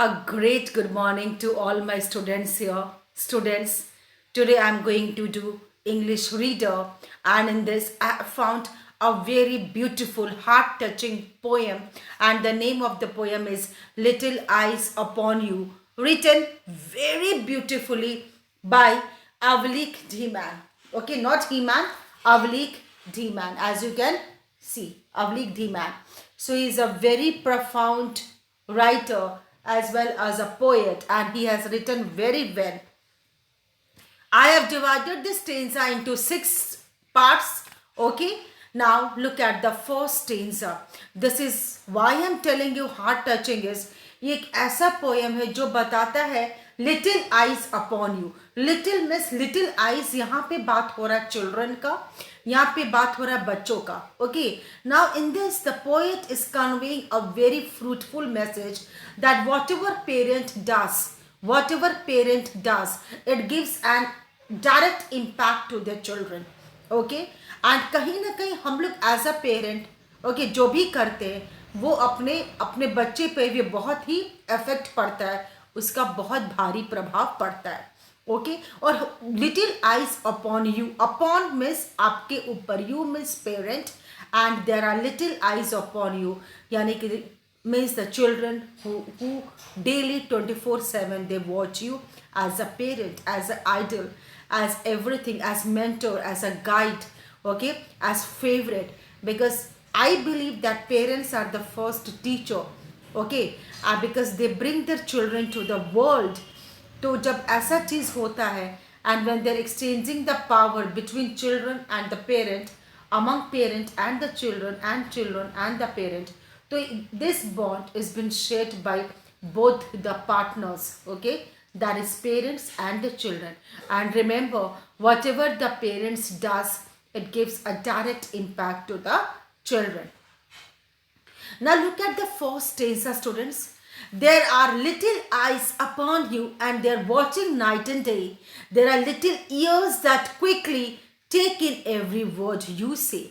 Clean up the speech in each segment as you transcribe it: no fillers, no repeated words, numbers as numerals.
A great good morning to all my students here. Students, today I'm going to do English reader, and in this I have found a very beautiful heart-touching poem, and the name of the poem is Little Eyes Upon You, written very beautifully by Avalik Dhiman. Okay, not He-Man, Avalik Dhiman, as you can see, Avalik Dhiman. So he is a very profound writer as well as a poet, and he has written very well. I have divided this stanza into 6 parts. Okay, now look at the first stanza. This is why I am telling you heart touching is ये एक ऐसा poem है जो बताता है little eyes upon you. Little miss little eyes, यहाँ पे बात हो रहा है चिल्ड्रन का, यहाँ पे बात हो रहा है बच्चों का. Okay, now in this the poet is conveying a very fruitful message that whatever parent does, it gives an direct impact to their children. Okay, and कहीं ना कहीं हम लोग एज अ पेरेंट ओके जो भी करते हैं वो अपने अपने बच्चे पे भी बहुत ही इफेक्ट पड़ता है, उसका बहुत भारी प्रभाव पड़ता है. ओके, और little eyes upon you, upon means आपके ऊपर, you means parent, and there are little eyes upon you, यानी कि means the children who daily 24/7 they watch you as a parent, as an idol, as everything, as mentor, as a guide, okay, as favorite, because I believe that parents are the first teacher. Okay, because they bring their children to the world. तो जब ऐसा चीज़ होता है, and when they're exchanging the power between children and the parent, among parent and the children and the parent, so this bond is been shared by both the partners. Okay, that is parents and the children. And remember, whatever the parents does, it gives a direct impact to the children. Now look at the first stanza, students. There are little eyes upon you and they're watching night and day. There are little ears that quickly take in every word you say.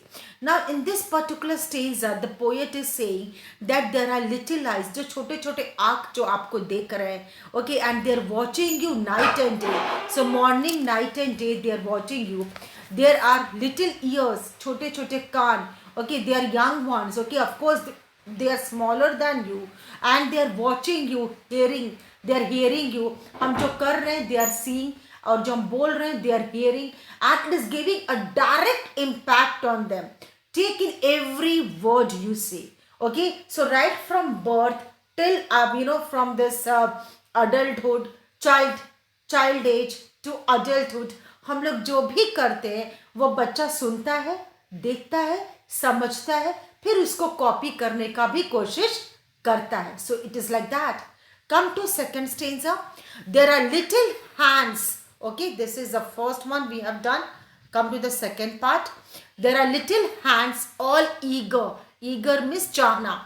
Now in this particular stanza, the poet is saying that there are little eyes, जो छोटे छोटे आँख जो आपको देख रहे हैं, okay, and they're watching you night and day. So morning, night and day they are watching you. There are little ears, छोटे छोटे कान, okay, they are young ones, okay, of course they are smaller than you, and they are watching you, they are hearing you. हम जो कर रहे हैं they are seeing, और जो हम बोल रहे हैं they are hearing, and it is giving a direct impact on them. Take in every word you say. Okay, so right from birth till from this adulthood, child age to adulthood, हम लोग जो भी करते हैं वो बच्चा सुनता है, देखता है, समझता है, फिर उसको कॉपी करने का भी कोशिश करता है. So it is like that. Come to second stanza. There are little hands. Okay, this is the first one we have done. Come to the second part. There are little hands all eager. Eager means चाहना.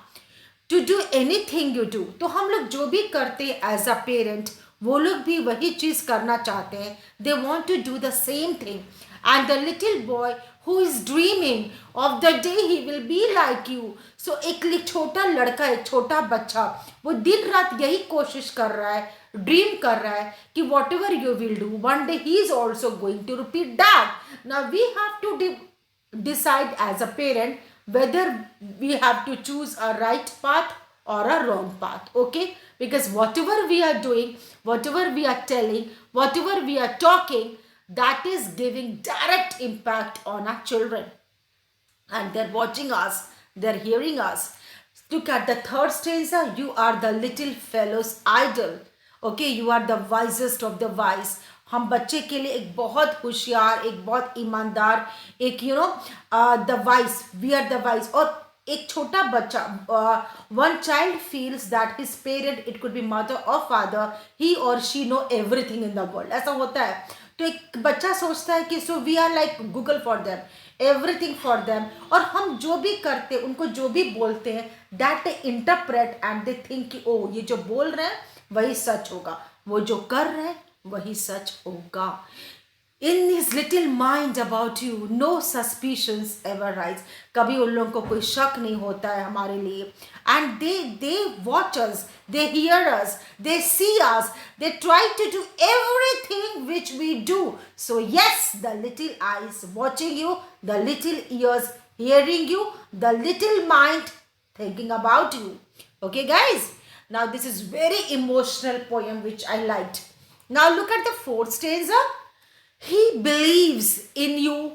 To do anything you do. तो हम लोग जो भी करते हैं as a parent, वो लोग भी वही चीज़ करना चाहते हैं. They want to do the same thing. And the little boy who is dreaming of the day he will be like you. So एक छोटा लड़का, एक छोटा बच्चा, वो दिन रात यही कोशिश कर रहा है, ड्रीम कर रहा है कि whatever you will do one day he is also going to repeat that. Now we have to decide as a parent whether we have to choose a right path or a wrong path. Okay, because whatever we are doing, whatever we are telling, whatever we are talking, that is giving direct impact on our children, and they're watching us, they're hearing us. Look at the third stanza. You are the little fellow's idol. Okay, you are the wisest of the wise. हम बच्चे के लिए एक बहुत होशियार, एक बहुत ईमानदार, एक the wise, we are the wise. और एक छोटा बच्चा, one child feels that his parent, it could be mother और फादर, ही और she know everything in the world. ऐसा होता है. तो एक बच्चा सोचता है कि so we are like Google for them, everything for them. और हम जो भी करते, उनको जो भी बोलते हैं, that they interpret and they think कि ओ ये जो बोल रहे हैं वही सच होगा, वो जो कर रहे हैं वही सच होगा. in his little mind about you, no suspicions ever rise. कभी उन लोगों को कोई शक नहीं होता है हमारे लिए. And they watch us, they hear us, they see us, they try to do everything which we do. So yes, the little eyes watching you, the little ears hearing you, the little mind thinking about you. Okay, guys. Now this is very emotional poem which I liked. Now look at the fourth stanza. He believes in you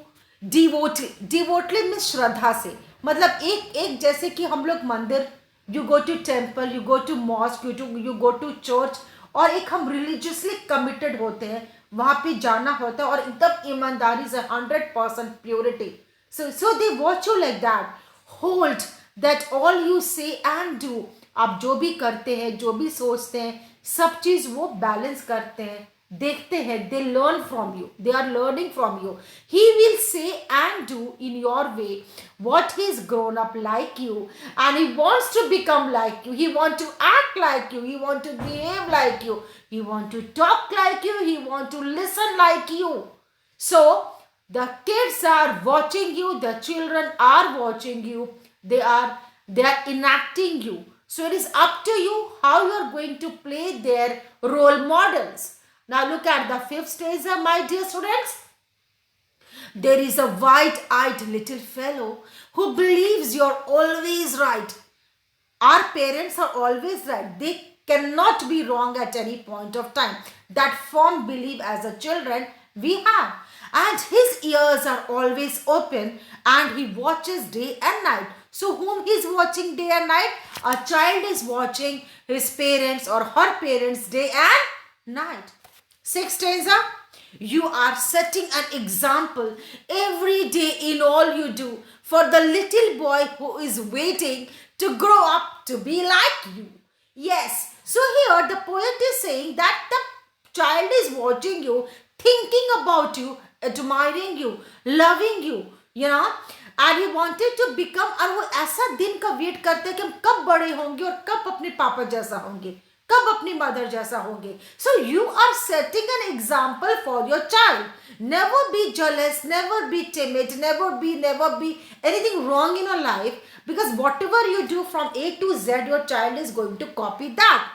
devotedly. Devotedly means श्रद्धा से. मतलब एक एक जैसे कि हम लोग मंदिर, you go to temple, you go to mosque, you go to church, और एक हम religiously committed होते हैं, वहाँ पे जाना होता है और एकदम ईमानदारी से 100% purity. So they watch you like that. Hold that all you say and do. आप जो भी करते हैं, जो भी सोचते हैं, सब चीज़ वो बैलेंस करते हैं, देखते हैं. They learn from you, they are learning from you. He will say and do in your way what he is grown up like you, and he wants to become like you, he want to act like you, he want to behave like you, he want to talk like you, he want to listen like you. So the kids are watching you, the children are watching you, they are enacting you. So it is up to you how you are going to play their role models. Now look at the fifth stanza, my dear students. There is a wide-eyed little fellow who believes you're always right. Our parents are always right. They cannot be wrong at any point of time. That firm belief as a children we have. And his ears are always open and he watches day and night. So whom he is watching day and night? A child is watching his parents or her parents day and night. Sixth stanza. You are setting an example every day in all you do for the little boy who is waiting to grow up to be like you. Yes, so here the poet is saying that the child is watching you, thinking about you, admiring you, loving you, and he wanted to become, और वो ऐसा दिन का wait करते हैं कि हम कब बड़े होंगे और कब अपने पापा जैसा होंगे, कब अपनी मदर जैसा होंगे. So you are setting an example for your child. Never be jealous, never be timid, never be anything wrong in your life, because whatever you do from A to Z, your child is going to copy that,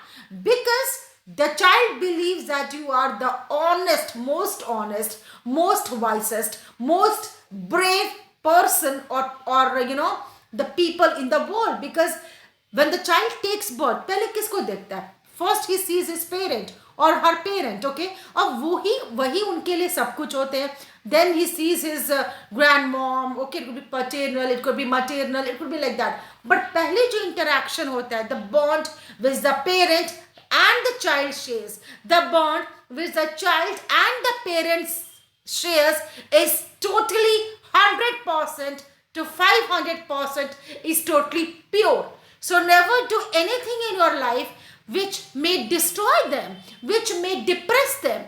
because the child believes that you are the honest, most wisest, most brave person or the people in the world. Because when the child takes birth, पहले किसको देखता है? First he sees his parent or her parent, okay? अब वही उनके लिए सब कुछ होते हैं. Then he sees his grandmom, okay? It could be paternal, it could be maternal, it could be like that. But पहले जो interaction होता है, the bond with the parent and the child shares, the bond with the child and the parents shares is totally 100% to 500% is totally pure. So never do anything in your life which may destroy them, which may depress them,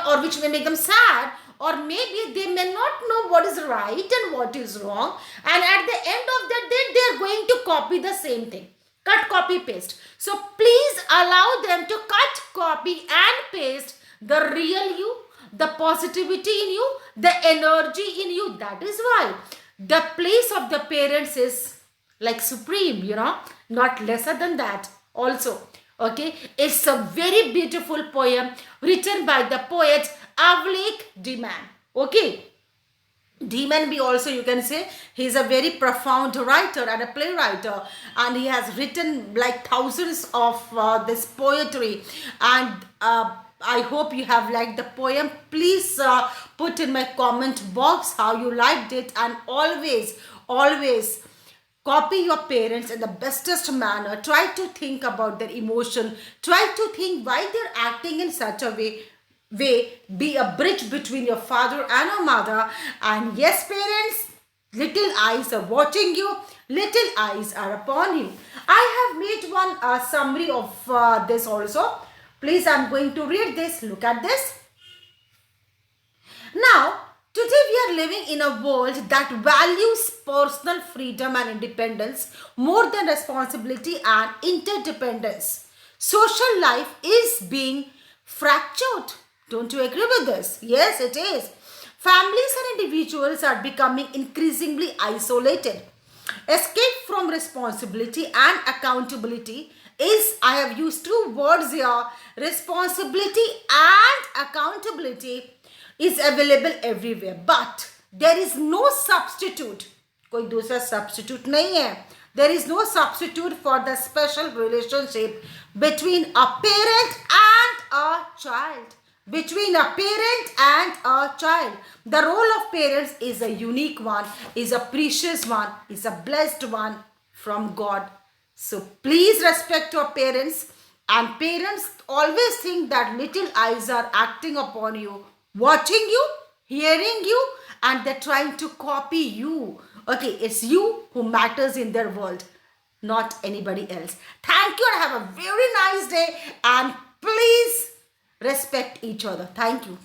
or which may make them sad, or maybe they may not know what is right and what is wrong, and at the end of the day they are going to copy the same thing. Cut, copy, paste. So please allow them to cut, copy and paste the real you, the positivity in you, the energy in you. That is why the place of the parents is like supreme, not lesser than that also. Okay, it's a very beautiful poem written by the poet Avalik Deman. Okay, Deman be also, you can say, he is a very profound writer and a playwright, and he has written like thousands of this poetry, and I hope you have liked the poem. Please put in my comment box how you liked it, and always copy your parents in the bestest manner. Try to think about their emotion. Try to think why they're acting in such a way. Be a bridge between your father and your mother. And yes, parents, little eyes are watching you. Little eyes are upon you. I have made one summary of this also. Please, I'm going to read this. Look at this. Now, today we are living in a world that values personal freedom and independence more than responsibility and interdependence. Social life is being fractured. Don't you agree with this? Yes, it is. families and individuals are becoming increasingly isolated. Escape from responsibility and accountability is, I have used two words here, responsibility and accountability is available everywhere, but there is no substitute. कोई दूसरा substitute नहीं है. There is no substitute for the special relationship between a parent and a child. Between a parent and a child. The role of parents is a unique one, is a precious one, is a blessed one from God. So please respect your parents, and parents always think that little eyes are acting upon you, watching you, hearing you, and they're trying to copy you. Okay, it's you who matters in their world, not anybody else. Thank you and have a very nice day, and please respect each other. Thank you.